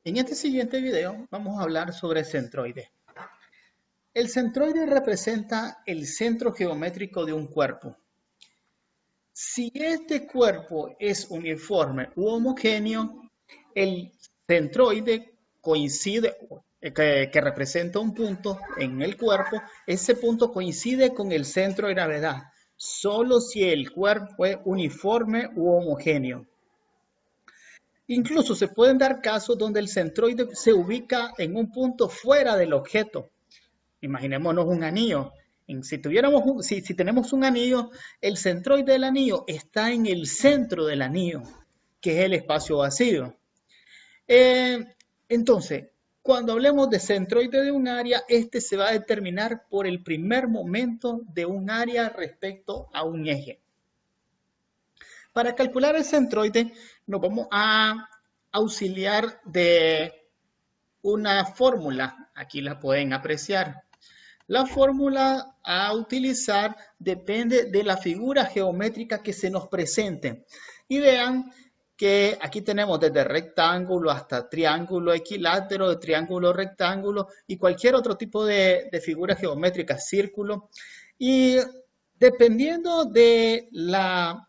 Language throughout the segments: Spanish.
En este siguiente video vamos a hablar sobre centroides. El centroide representa el centro geométrico de un cuerpo. Si este cuerpo es uniforme u homogéneo, el centroide coincide, que representa un punto en el cuerpo, ese punto coincide con el centro de gravedad, solo si el cuerpo es uniforme u homogéneo. Incluso se pueden dar casos donde el centroide se ubica en un punto fuera del objeto. Imaginémonos un anillo. Si tenemos un anillo, el centroide del anillo está en el centro del anillo, que es el espacio vacío. Entonces, cuando hablemos de centroide de un área, este se va a determinar por el primer momento de un área respecto a un eje. Para calcular el centroide, nos vamos a auxiliar de una fórmula. Aquí la pueden apreciar. La fórmula a utilizar depende de la figura geométrica que se nos presente. Y vean que aquí tenemos desde rectángulo hasta triángulo equilátero, de triángulo rectángulo y cualquier otro tipo de figura geométrica, círculo. Y dependiendo de la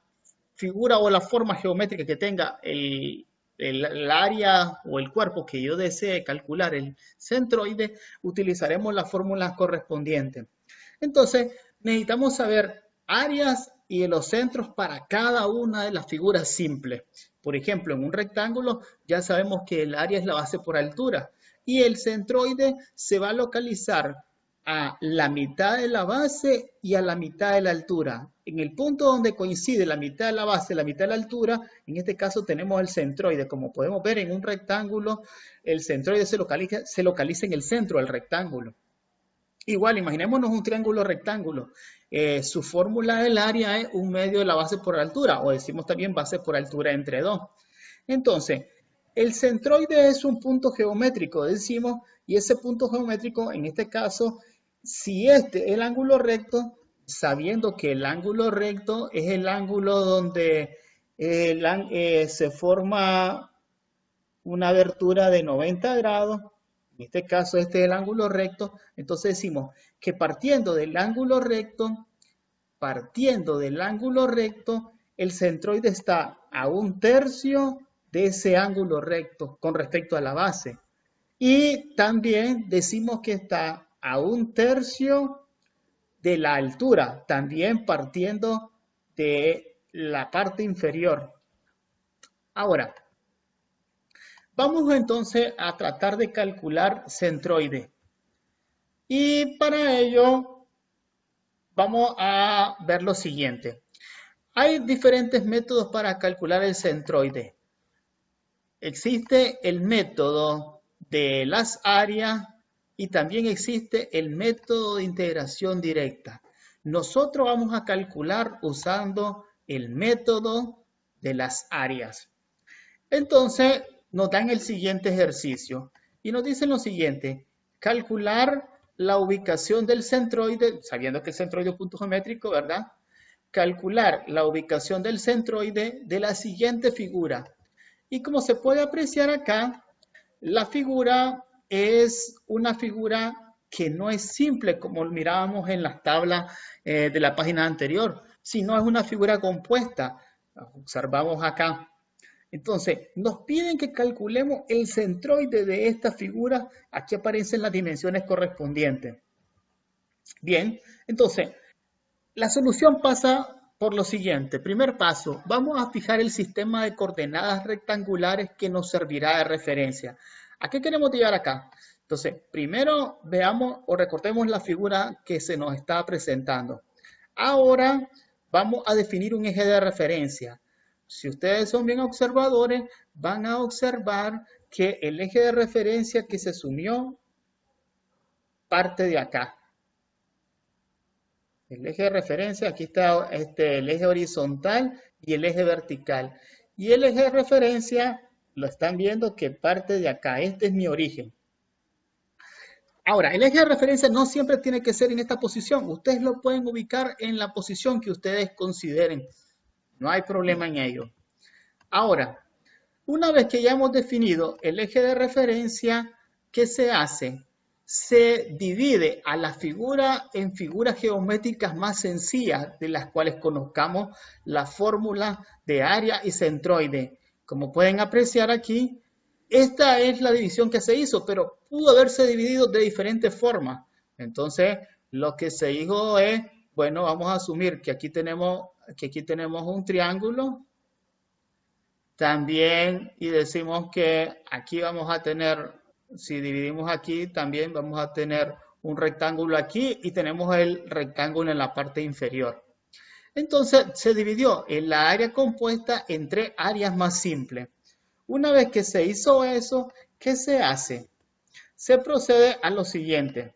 figura o la forma geométrica que tenga el área o el cuerpo que yo desee calcular, el centroide, utilizaremos las fórmulas correspondientes. Entonces, necesitamos saber áreas y los centros para cada una de las figuras simples. Por ejemplo, en un rectángulo ya sabemos que el área es la base por altura y el centroide se va a localizar a la mitad de la base y a la mitad de la altura. En el punto donde coincide la mitad de la base y la mitad de la altura, en este caso tenemos el centroide. Como podemos ver en un rectángulo, el centroide se localiza en el centro del rectángulo. Igual, imaginémonos un triángulo rectángulo. Su fórmula del área es 1/2 de la base por altura, o decimos también base por altura entre 2. Entonces, el centroide es un punto geométrico, decimos, y ese punto geométrico, en este caso, si este es el ángulo recto, sabiendo que el ángulo recto es el ángulo donde se forma una abertura de 90 grados, en este caso este es el ángulo recto, entonces decimos que partiendo del ángulo recto, el centroide está a 1/3 de ese ángulo recto con respecto a la base. Y también decimos que está a 1/3 de la altura, también partiendo de la parte inferior. Ahora, vamos entonces a tratar de calcular centroide. Y para ello vamos a ver lo siguiente. Hay diferentes métodos para calcular el centroide. Existe el método de las áreas y también existe el método de integración directa. Nosotros vamos a calcular usando el método de las áreas. Entonces, nos dan el siguiente ejercicio y nos dicen lo siguiente: calcular la ubicación del centroide, sabiendo que el centroide es un punto geométrico, ¿verdad? Calcular la ubicación del centroide de la siguiente figura. Y como se puede apreciar acá, la figura es una figura que no es simple como mirábamos en las tablas de la página anterior, sino es una figura compuesta. Observamos acá. Entonces, nos piden que calculemos el centroide de esta figura. Aquí aparecen las dimensiones correspondientes. Bien, entonces, la solución pasa por lo siguiente. Primer paso, vamos a fijar el sistema de coordenadas rectangulares que nos servirá de referencia. ¿A qué queremos llegar acá? Entonces, primero veamos o recortemos la figura que se nos está presentando. Ahora vamos a definir un eje de referencia. Si ustedes son bien observadores, van a observar que el eje de referencia que se asumió parte de acá. El eje de referencia, aquí está el eje horizontal y el eje vertical. Y el eje de referencia, lo están viendo que parte de acá. Este es mi origen. Ahora, el eje de referencia no siempre tiene que ser en esta posición. Ustedes lo pueden ubicar en la posición que ustedes consideren. No hay problema en ello. Ahora, Una vez que ya hemos definido el eje de referencia, ¿qué se hace? Se divide a la figura en figuras geométricas más sencillas, de las cuales conozcamos la fórmula de área y centroide. Como pueden apreciar aquí, esta es la división que se hizo, pero pudo haberse dividido de diferentes formas. Entonces, lo que se dijo es, bueno, vamos a asumir que aquí tenemos un triángulo también, y decimos que aquí vamos a tener, si dividimos aquí, también vamos a tener un rectángulo aquí y tenemos el rectángulo en la parte inferior. Entonces se dividió en la área compuesta en tres áreas más simples. Una vez que se hizo eso, ¿qué se hace? Se procede a lo siguiente.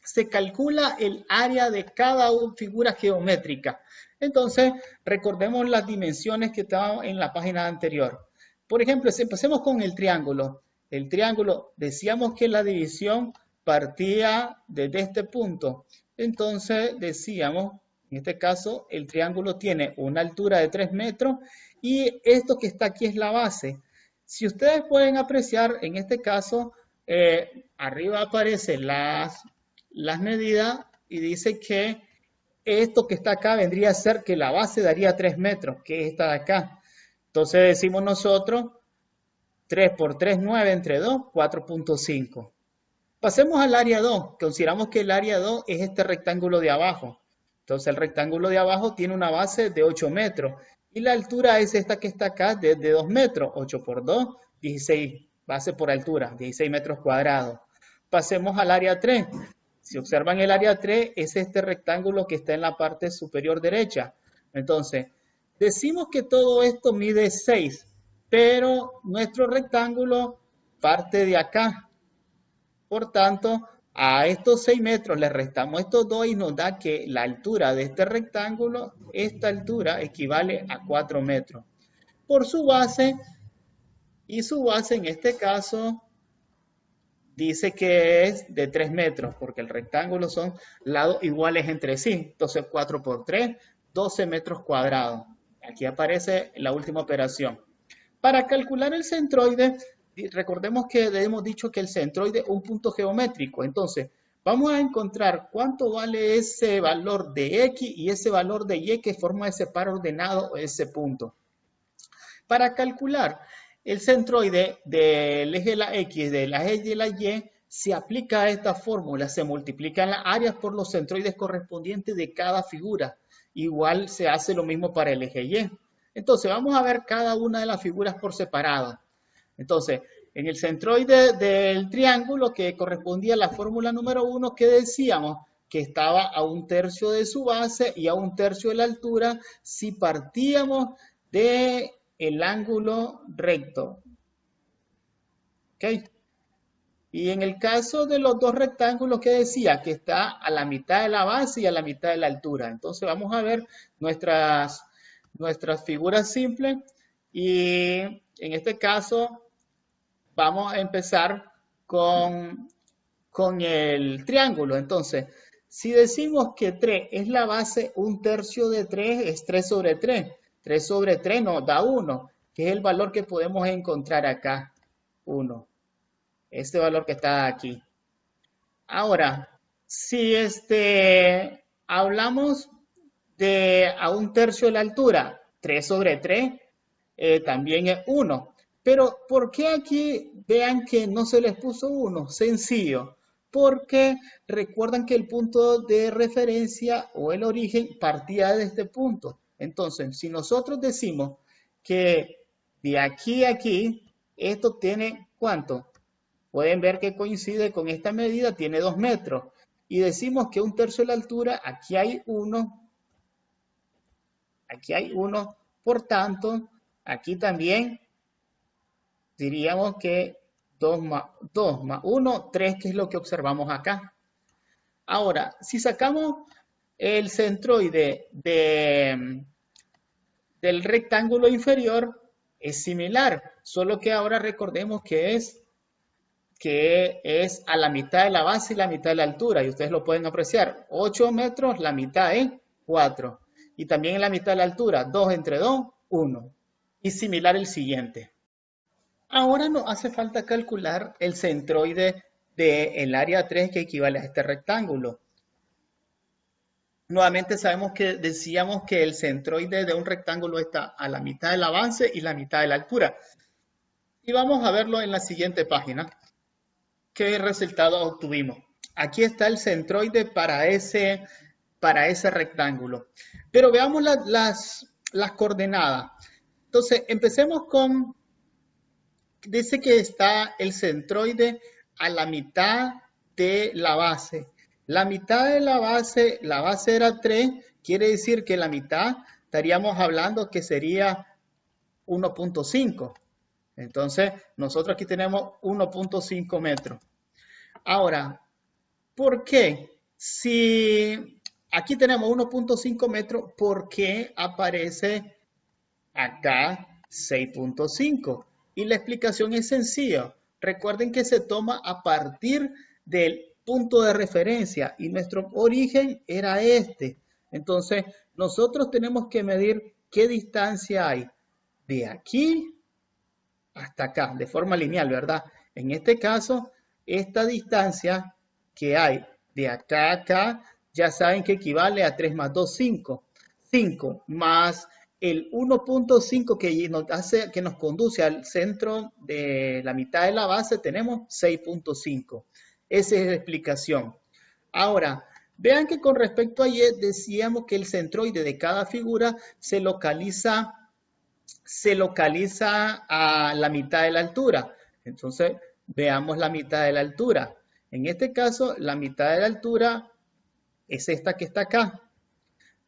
Se calcula el área de cada figura geométrica. Entonces, recordemos las dimensiones que estaban en la página anterior. Por ejemplo, si empecemos con el triángulo. El triángulo, decíamos que la división partía desde este punto. Entonces, decíamos, en este caso, el triángulo tiene una altura de 3 metros y esto que está aquí es la base. Si ustedes pueden apreciar, en este caso, arriba aparecen las medidas y dice que esto que está acá vendría a ser que la base daría 3 metros, que es esta de acá. Entonces decimos nosotros 3 por 3, 9 entre 2, 4.5. Pasemos al área 2. Consideramos que el área 2 es este rectángulo de abajo. Entonces el rectángulo de abajo tiene una base de 8 metros y la altura es esta que está acá de 2 metros. 8 por 2, 16, base por altura, 16 metros cuadrados. Pasemos al área 3. Si observan el área 3, es este rectángulo que está en la parte superior derecha. Entonces, decimos que todo esto mide 6, pero nuestro rectángulo parte de acá. Por tanto, a estos 6 metros le restamos estos 2 y nos da que la altura de este rectángulo, esta altura equivale a 4 metros. Por su base, y su base en este caso dice que es de 3 metros, porque el rectángulo son lados iguales entre sí. Entonces 4 por 3, 12 metros cuadrados. Aquí aparece la última operación. Para calcular el centroide, recordemos que hemos dicho que el centroide es un punto geométrico. Entonces, vamos a encontrar cuánto vale ese valor de X y ese valor de Y que forma ese par ordenado o ese punto. Para calcular el centroide del eje de la X, de la eje de la Y, se aplica a esta fórmula, se multiplican las áreas por los centroides correspondientes de cada figura. Igual se hace lo mismo para el eje Y. Entonces, vamos a ver cada una de las figuras por separado. Entonces, en el centroide del triángulo, que correspondía a la fórmula número 1, que decíamos que estaba a 1/3 de su base y a 1/3 de la altura, si partíamos de el ángulo recto. ¿Ok? Y en el caso de los dos rectángulos que decía que está a la mitad de la base y a la mitad de la altura. Entonces vamos a ver nuestras figuras simples y en este caso vamos a empezar con el triángulo. Entonces, si decimos que 3 es la base, 1/3 de 3 es 3 sobre 3. 3 sobre 3 nos da 1, que es el valor que podemos encontrar acá, 1. Este valor que está aquí. Ahora, si hablamos de a 1/3 de la altura, 3 sobre 3 también es 1. Pero, ¿por qué aquí vean que no se les puso 1? Sencillo. Porque recuerdan que el punto de referencia o el origen partía de este punto. Entonces, si nosotros decimos que de aquí a aquí, esto tiene ¿cuánto? Pueden ver que coincide con esta medida, tiene 2 metros. Y decimos que 1/3 de la altura, aquí hay 1. Aquí hay 1. Por tanto, aquí también diríamos que 2 más 1, 3, que es lo que observamos acá. Ahora, si sacamos el centroide del rectángulo inferior, es similar, solo que ahora recordemos que es a la mitad de la base y la mitad de la altura, y ustedes lo pueden apreciar. 8 metros, la mitad es 4. Y también en la mitad de la altura, 2 entre 2, 1. Y similar el siguiente. Ahora nos hace falta calcular el centroide del área 3 que equivale a este rectángulo. Nuevamente sabemos que decíamos que el centroide de un rectángulo está a la mitad de la base y la mitad de la altura. Y vamos a verlo en la siguiente página. ¿Qué resultado obtuvimos? Aquí está el centroide para ese rectángulo. Pero veamos las coordenadas. Entonces, empecemos con, dice que está el centroide a la mitad de la base. La mitad de la base era 3, quiere decir que la mitad estaríamos hablando que sería 1.5. Entonces, nosotros aquí tenemos 1.5 metros. Ahora, ¿por qué? Si aquí tenemos 1.5 metros, ¿por qué aparece acá 6.5? Y la explicación es sencilla. Recuerden que se toma a partir del punto de referencia y nuestro origen era este. Entonces, nosotros tenemos que medir qué distancia hay de aquí hasta acá, de forma lineal, ¿verdad? En este caso, esta distancia que hay de acá a acá, ya saben que equivale a 3 más 2, 5. 5 más el 1.5 que nos conduce al centro de la mitad de la base, tenemos 6.5. Esa es la explicación. Ahora, vean que con respecto a ayer decíamos que el centroide de cada figura se localiza a la mitad de la altura. Entonces, veamos la mitad de la altura. En este caso, la mitad de la altura es esta que está acá.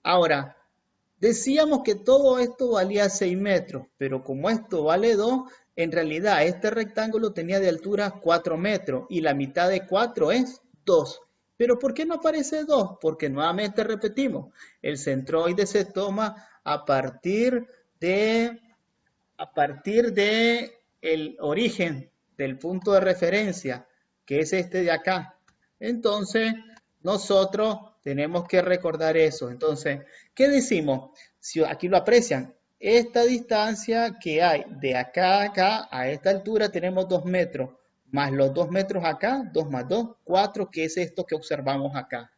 Ahora, decíamos que todo esto valía 6 metros, pero como esto vale 2, en realidad este rectángulo tenía de altura 4 metros y la mitad de 4 es 2. ¿Pero por qué no aparece 2? Porque nuevamente repetimos, el centroide se toma a partir de el origen del punto de referencia, que es este de acá. Entonces, nosotros tenemos que recordar eso. Entonces, ¿qué decimos? Si aquí lo aprecian, esta distancia que hay de acá a acá, a esta altura, tenemos 2 metros, más los 2 metros acá, 2 más 2, 4, que es esto que observamos acá.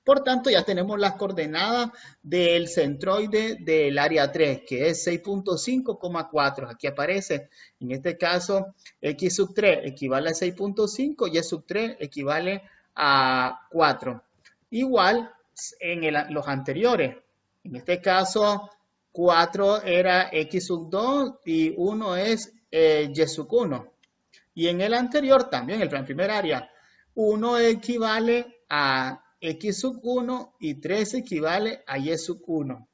Por tanto, ya tenemos las coordenadas del centroide del área 3, que es 6.5,4. Aquí aparece, en este caso, x sub 3 equivale a 6.5 y y sub 3 equivale a 4. Igual en los anteriores. En este caso, 4 era x sub 2 y 1 es y sub 1. Y en el anterior también, el primer área, 1 equivale a x sub 1 y 3 equivale a y sub 1.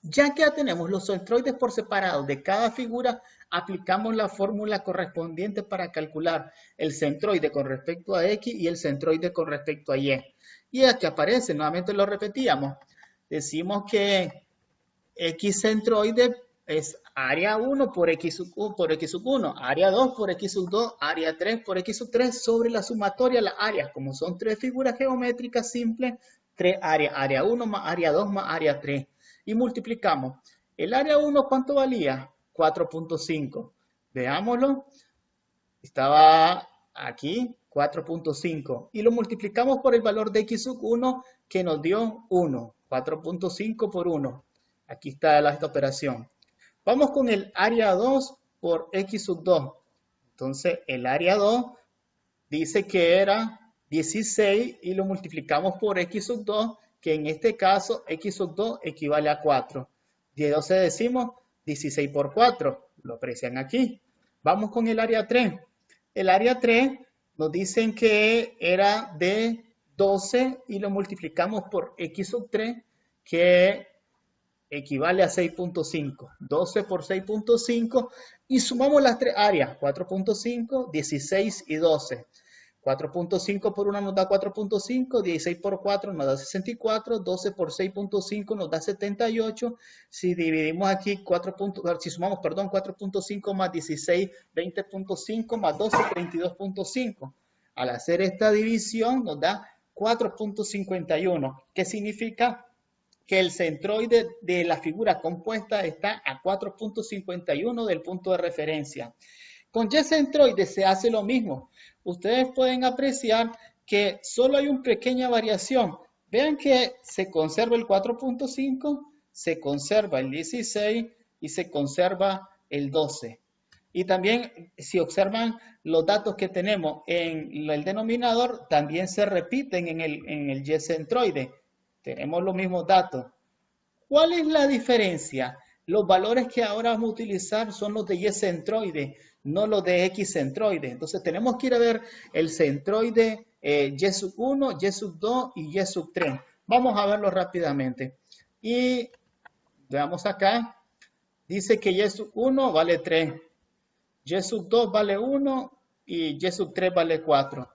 Ya que ya tenemos los centroides por separado de cada figura, aplicamos la fórmula correspondiente para calcular el centroide con respecto a x y el centroide con respecto a y. Y aquí aparece, nuevamente lo repetíamos, decimos que x centroide es área 1 por x sub 1, área 2 por x sub 2, área 3 por x sub 3 sobre la sumatoria de las áreas. Como son tres figuras geométricas simples, tres áreas, área 1 más área 2 más área 3. Y multiplicamos. El área 1, ¿cuánto valía? 4.5. Veámoslo. Estaba aquí, 4.5. Y lo multiplicamos por el valor de x sub 1 que nos dio 1. 4.5 por 1. Aquí está esta operación. Vamos con el área 2 por x sub 2. Entonces, el área 2 dice que era 16 y lo multiplicamos por x sub 2, que en este caso x sub 2 equivale a 4. De 12 decimos 16 por 4. Lo aprecian aquí. Vamos con el área 3. El área 3 nos dicen que era de 12 y lo multiplicamos por x sub 3, que equivale a 6.5. 12 por 6.5 y sumamos las tres áreas, 4.5, 16 y 12. 4.5 por 1 nos da 4.5, 16 por 4 nos da 64, 12 por 6.5 nos da 78. Si dividimos aquí si sumamos, 4.5 más 16, 20.5 más 12, 32.5. Al hacer esta división nos da 4.51. ¿Qué significa? que el centroide de la figura compuesta está a 4.51 del punto de referencia. Con Y-centroide se hace lo mismo. Ustedes pueden apreciar que solo hay una pequeña variación. Vean que se conserva el 4.5, se conserva el 16 y se conserva el 12. Y también, si observan los datos que tenemos en el denominador, también se repiten en el Y-centroide. Tenemos los mismos datos. ¿Cuál es la diferencia? Los valores que ahora vamos a utilizar son los de Y-centroide, no los de X-centroide. Entonces tenemos que ir a ver el centroide Y-1, Y-2 y Y-3. Vamos a verlo rápidamente. Y veamos acá. Dice que Y-1 vale 3. Y-2 vale 1 y Y-3 vale 4.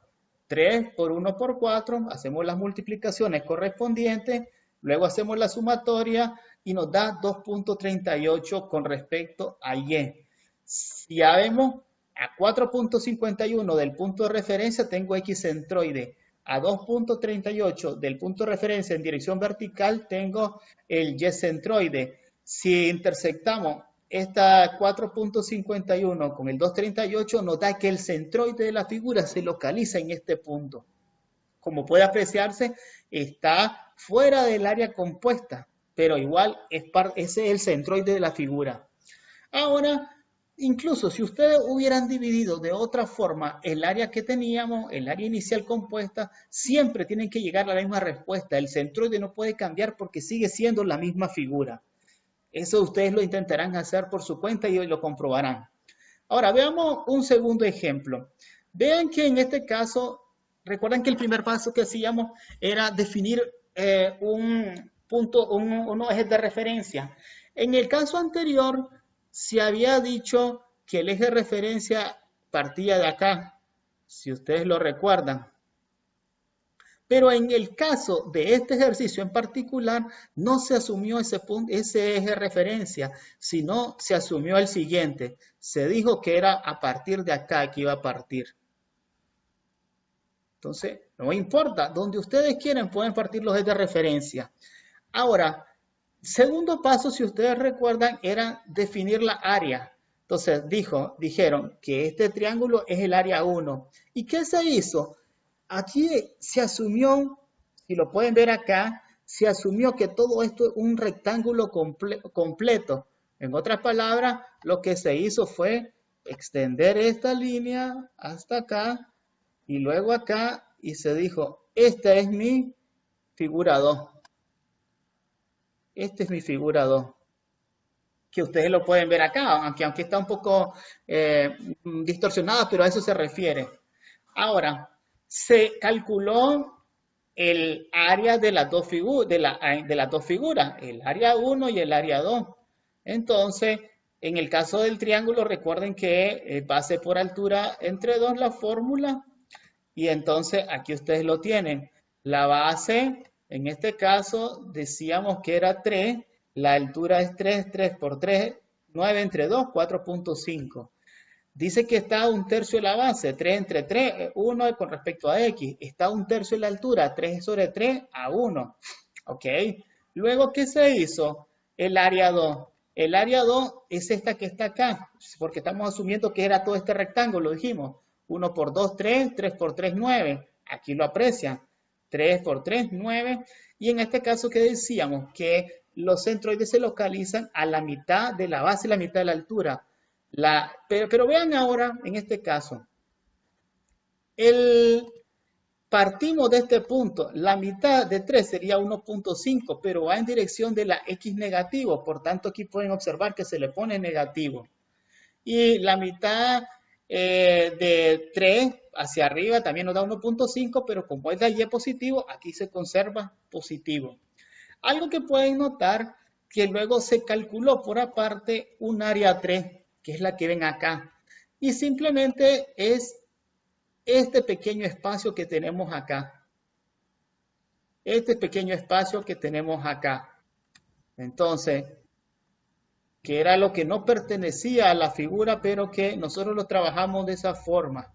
3 por 1 por 4, hacemos las multiplicaciones correspondientes, luego hacemos la sumatoria y nos da 2.38 con respecto a Y. Si ya vemos, a 4.51 del punto de referencia tengo X-centroide. A 2.38 del punto de referencia en dirección vertical tengo el Y-centroide. Si intersectamos esta 4.51 con el 2.38 nos da que el centroide de la figura se localiza en este punto. Como puede apreciarse, está fuera del área compuesta, pero igual ese es el centroide de la figura. Ahora, incluso si ustedes hubieran dividido de otra forma el área que teníamos, el área inicial compuesta, siempre tienen que llegar a la misma respuesta. El centroide no puede cambiar porque sigue siendo la misma figura. Eso ustedes lo intentarán hacer por su cuenta y hoy lo comprobarán. Ahora, veamos un segundo ejemplo. Vean que en este caso, recuerdan que el primer paso que hacíamos era definir unos ejes de referencia. En el caso anterior, se había dicho que el eje de referencia partía de acá, si ustedes lo recuerdan. Pero en el caso de este ejercicio en particular, no se asumió ese eje de referencia, sino se asumió el siguiente. Se dijo que era a partir de acá que iba a partir. Entonces, no importa, donde ustedes quieren pueden partir los ejes de referencia. Ahora, segundo paso, si ustedes recuerdan, era definir la área. Entonces, dijeron que este triángulo es el área 1. ¿Y qué se hizo? Aquí se asumió, si lo pueden ver acá, se asumió que todo esto es un rectángulo completo. En otras palabras, lo que se hizo fue extender esta línea hasta acá y luego acá y se dijo, esta es mi figura 2. Esta es mi figura 2. Que ustedes lo pueden ver acá, aunque está un poco distorsionada, pero a eso se refiere. Ahora, se calculó el área de las dos figuras, el área 1 y el área 2. Entonces, en el caso del triángulo, recuerden que base por altura entre 2 la fórmula. Y entonces, aquí ustedes lo tienen. La base, en este caso, decíamos que era 3. La altura es 3, 3 por 3, 9 entre 2, 4.5. Dice que está a 1/3 de la base, 3 entre 3, 1 con respecto a X. Está a 1/3 de la altura, 3 sobre 3 a 1. ¿Ok? Luego, ¿qué se hizo? El área 2. El área 2 es esta que está acá, porque estamos asumiendo que era todo este rectángulo, dijimos. 1 por 2, 3, 3 por 3, 9. Aquí lo aprecian. 3 por 3, 9. Y en este caso, ¿qué decíamos? Que los centroides se localizan a la mitad de la base y la mitad de la altura. Pero vean ahora, en este caso, partimos de este punto, la mitad de 3 sería 1.5, pero va en dirección de la X negativo, por tanto aquí pueden observar que se le pone negativo. Y la mitad de 3 hacia arriba también nos da 1.5, pero como es de Y positivo, aquí se conserva positivo. Algo que pueden notar, que luego se calculó por aparte un área 3, que es la que ven acá. Y simplemente es este pequeño espacio que tenemos acá. Este pequeño espacio que tenemos acá. Entonces, que era lo que no pertenecía a la figura, pero que nosotros lo trabajamos de esa forma.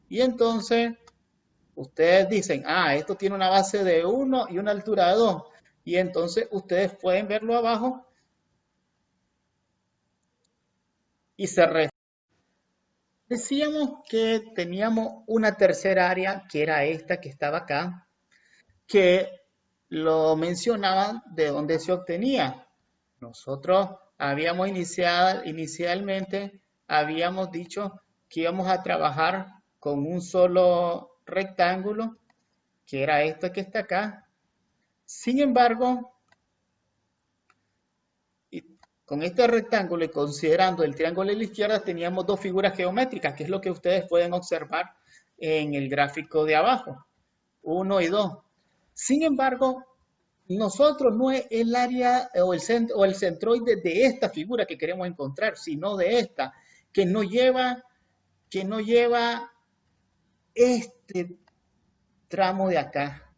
Y entonces, ustedes dicen, esto tiene una base de 1 y una altura de 2. Y entonces ustedes pueden verlo abajo y se decíamos que teníamos una tercera área, que era esta que estaba acá, que lo mencionaban de dónde se obtenía. Nosotros habíamos inicialmente, habíamos dicho que íbamos a trabajar con un solo rectángulo, que era este que está acá. Sin embargo, con este rectángulo y considerando el triángulo de la izquierda, teníamos dos figuras geométricas, que es lo que ustedes pueden observar en el gráfico de abajo, 1 y 2. Sin embargo, nosotros no es el área o el centroide de esta figura que queremos encontrar, sino de esta, que que no lleva este tramo de acá,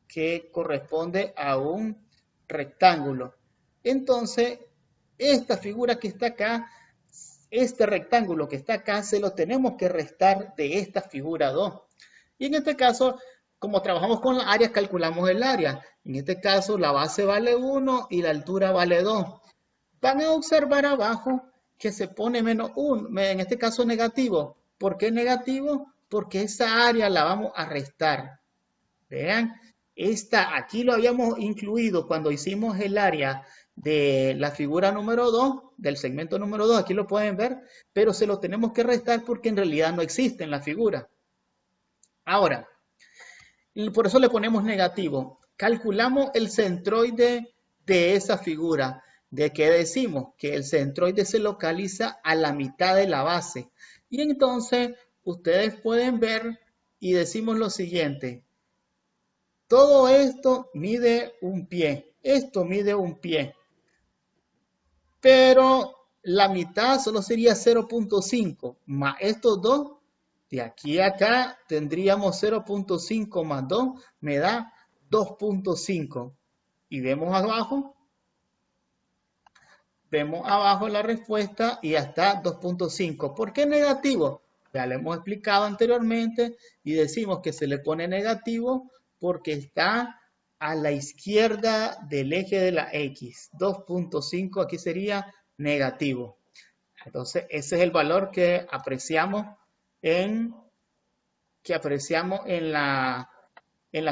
que corresponde a un rectángulo. Entonces, esta figura que está acá, este rectángulo que está acá, se lo tenemos que restar de esta figura 2. Y en este caso, como trabajamos con las áreas, calculamos el área. En este caso, la base vale 1 y la altura vale 2. Van a observar abajo que se pone menos 1, en este caso negativo. ¿Por qué negativo? Porque esa área la vamos a restar. Vean, aquí lo habíamos incluido cuando hicimos el área de la figura número 2, del segmento número 2, aquí lo pueden ver, pero se lo tenemos que restar porque en realidad no existe en la figura. Ahora, por eso le ponemos negativo. Calculamos el centroide de esa figura. ¿De qué decimos? Que el centroide se localiza a la mitad de la base. Y entonces ustedes pueden ver y decimos lo siguiente. Todo esto mide un pie. Esto mide un pie. Pero la mitad solo sería 0.5 más estos dos. De aquí a acá tendríamos 0.5 más 2 me da 2.5. Y vemos abajo la respuesta y ya está 2.5. ¿Por qué negativo? Ya lo hemos explicado anteriormente y decimos que se le pone negativo porque está a la izquierda del eje de la X. 2.5 aquí sería negativo. Entonces ese es el valor que apreciamos en la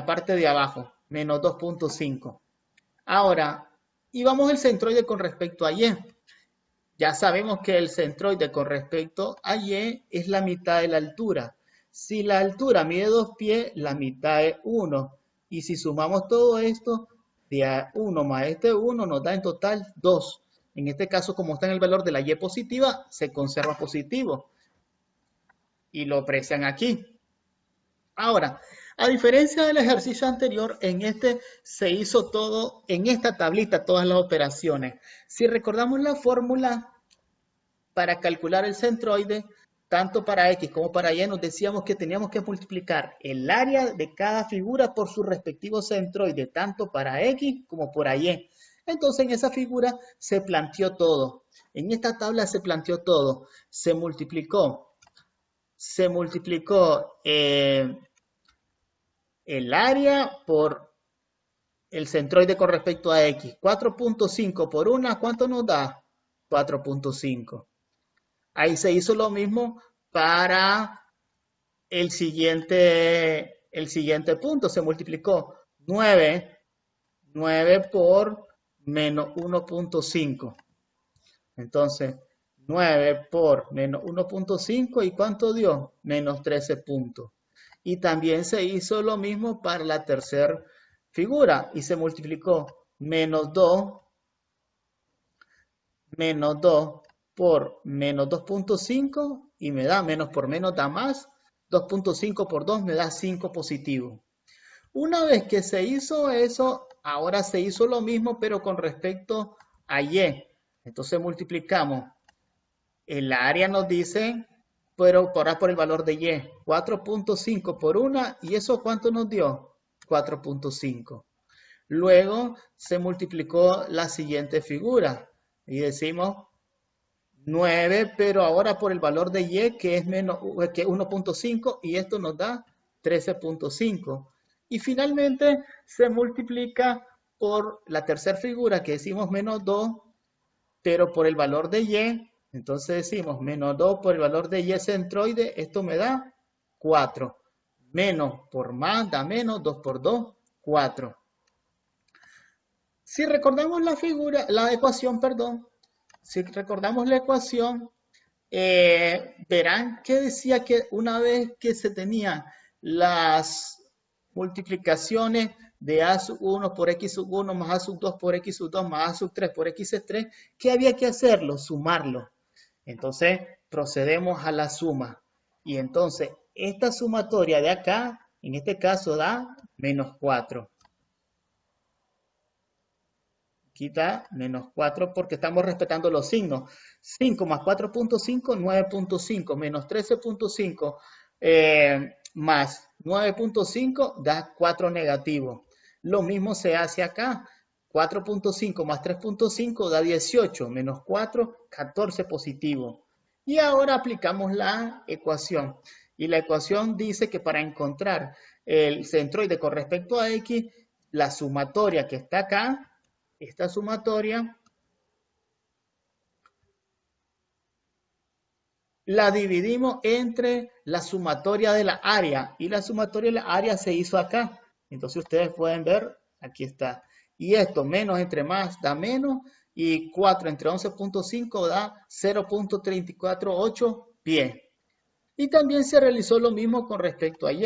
parte de abajo, menos 2.5. Ahora, y vamos al centroide con respecto a Y. Ya sabemos que el centroide con respecto a Y es la mitad de la altura. Si la altura mide 2 pies, la mitad es 1. Y si sumamos todo esto, de 1 más este 1 nos da en total 2. En este caso, como está en el valor de la Y positiva, se conserva positivo. Y lo aprecian aquí. Ahora, a diferencia del ejercicio anterior, en este se hizo todo, en esta tablita, todas las operaciones. Si recordamos la fórmula para calcular el centroide, tanto para X como para Y, nos decíamos que teníamos que multiplicar el área de cada figura por su respectivo centroide, tanto para X como para Y. Entonces, en esa figura se planteó todo. En esta tabla se planteó todo. Se multiplicó el área por el centroide con respecto a X. 4.5 por 1, ¿cuánto nos da? 4.5. Ahí se hizo lo mismo para el siguiente punto. Se multiplicó 9 por menos 1.5. Entonces, 9 por menos 1.5, ¿y cuánto dio? Menos 13 puntos. Y también se hizo lo mismo para la tercera figura y se multiplicó menos 2 por menos 2.5 y me da menos por menos da más. 2.5 por 2 me da 5 positivo. Una vez que se hizo eso, ahora se hizo lo mismo pero con respecto a Y. Entonces multiplicamos. El área nos dice, pero ahora por el valor de Y, 4.5 por 1, ¿y eso cuánto nos dio? 4.5. Luego se multiplicó la siguiente figura y decimos 9, pero ahora por el valor de Y, que es 1.5, y esto nos da 13.5. Y finalmente se multiplica por la tercera figura que decimos menos 2, pero por el valor de y, entonces decimos menos 2 por el valor de y centroide, esto me da 4. Menos por más da menos, 2 por 2, 4. Si recordamos la figura, la ecuación, perdón, si recordamos la ecuación, verán que decía que una vez que se tenían las multiplicaciones de a sub 1 por x sub 1 más a sub 2 por x sub 2 más a sub 3 por x sub 3, ¿qué había que hacerlo? Sumarlo. Entonces procedemos a la suma. Y entonces esta sumatoria de acá, en este caso da menos 4. Aquí da menos 4 porque estamos respetando los signos. 5 más 4.5, 9.5, menos 13.5 más 9.5 da 4 negativo. Lo mismo se hace acá. 4.5 más 3.5 da 18, menos 4, 14 positivo. Y ahora aplicamos la ecuación. Y la ecuación dice que para encontrar el centroide con respecto a x, la sumatoria que está acá, esta sumatoria la dividimos entre la sumatoria de la área. Y la sumatoria de la área se hizo acá. Entonces ustedes pueden ver, aquí está. Y esto, menos entre más da menos. Y 4 entre 11.5 da 0.348 pie. Y también se realizó lo mismo con respecto a y.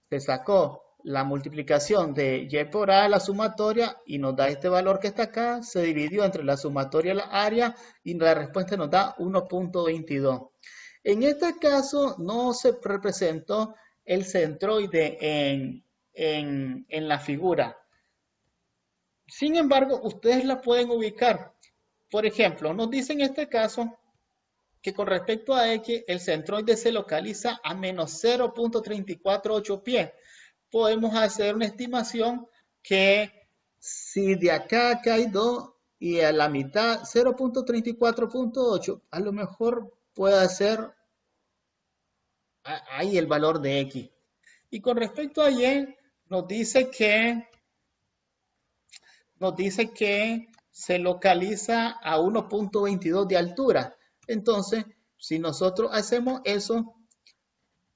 Se sacó la multiplicación de y por a, la sumatoria, y nos da este valor que está acá, se dividió entre la sumatoria y la área, y la respuesta nos da 1.22. En este caso no se representó el centroide en la figura. Sin embargo, ustedes la pueden ubicar. Por ejemplo, nos dice en este caso que con respecto a X, el centroide se localiza a menos 0.348 pies. Podemos hacer una estimación que si de acá hay 2 y a la mitad 0.34.8, a lo mejor puede ser ahí el valor de X. Y con respecto a Y, nos dice que se localiza a 1.22 de altura. Entonces, si nosotros hacemos eso,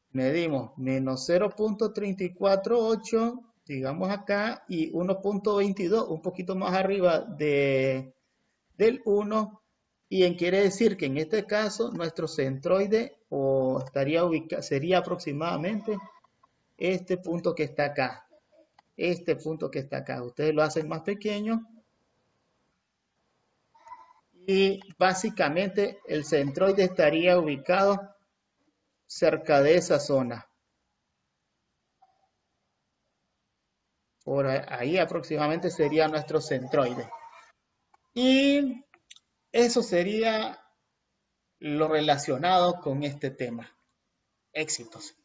medimos menos 0.348, digamos acá, y 1.22, un poquito más arriba del 1, y quiere decir que en este caso nuestro centroide sería aproximadamente este punto que está acá. Este punto que está acá. Ustedes lo hacen más pequeño. Y básicamente el centroide estaría ubicado cerca de esa zona. Por ahí aproximadamente sería nuestro centroide. Y eso sería lo relacionado con este tema. Éxitos.